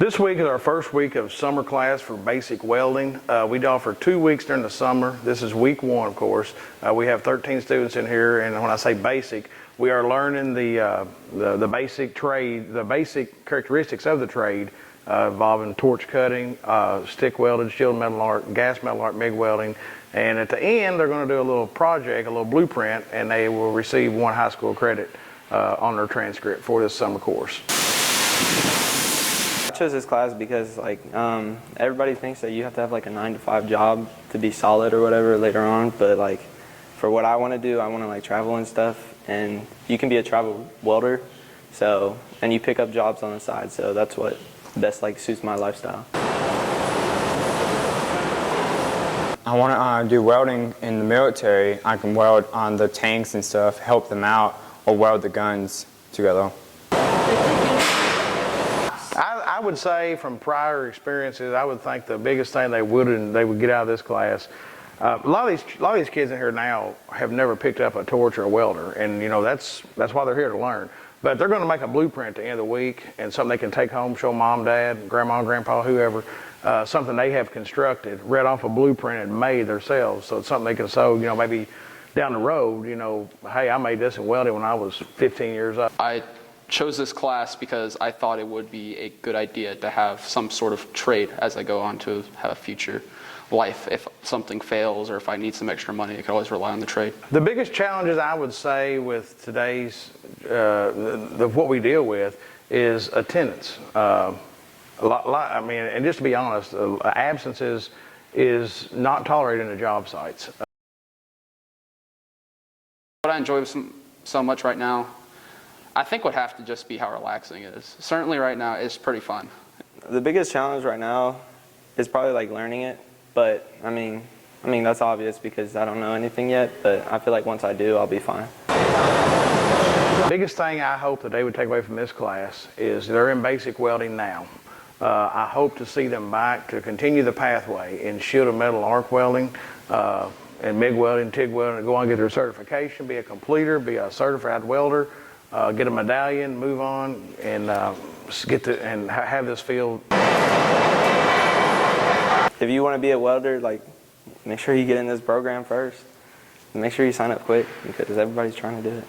This week is our first week of summer class for basic welding. We offer 2 weeks during the summer. This is week 1, of course. We have 13 students in here, and when I say basic, we are learning the basic trade, the basic characteristics of the trade, involving torch cutting, stick welded, shield metal arc, gas metal arc, MIG welding, and at the end they're going to do a little project, a little blueprint, and they will receive 1 high school credit on their transcript for this summer course. I chose this class because everybody thinks that you have to have like a 9-to-5 job to be solid or whatever later on, but like for what I want to do, I want to like travel and stuff, and you can be a travel welder, so, and you pick up jobs on the side, so that's what best like suits my lifestyle. I want to do welding in the military. I can weld on the tanks and stuff, help them out, or weld the guns together. I would say from prior experiences, I would think the biggest thing they would get out of this class, a lot of these kids in here now have never picked up a torch or a welder, and you know that's why they're here to learn. But they're going to make a blueprint at the end of the week, and something they can take home, show mom, dad, grandma, grandpa, whoever, something they have constructed, read off a blueprint and made themselves. So it's something they can show, you know, maybe down the road, you know, hey, I made this in welding when I was 15 years old. I chose this class because I thought it would be a good idea to have some sort of trade as I go on to have a future life. If something fails or if I need some extra money, I can always rely on the trade. The biggest challenges I would say with today's, what we deal with is attendance. I mean, and just to be honest, absences is not tolerated in the job sites. What I enjoy so much right now, I think would have to just be how relaxing it is. Certainly right now, it's pretty fun. The biggest challenge right now is probably like learning it, but I mean that's obvious because I don't know anything yet, but I feel like once I do, I'll be fine. The biggest thing I hope that they would take away from this class is they're in basic welding now. I hope to see them back to continue the pathway in shielded metal arc welding, and MIG welding, TIG welding, go on and get their certification, be a completer, be a certified welder, get a medallion, move on, and have this field. If you want to be a welder, like, make sure you get in this program first. Make sure you sign up quick because everybody's trying to do it.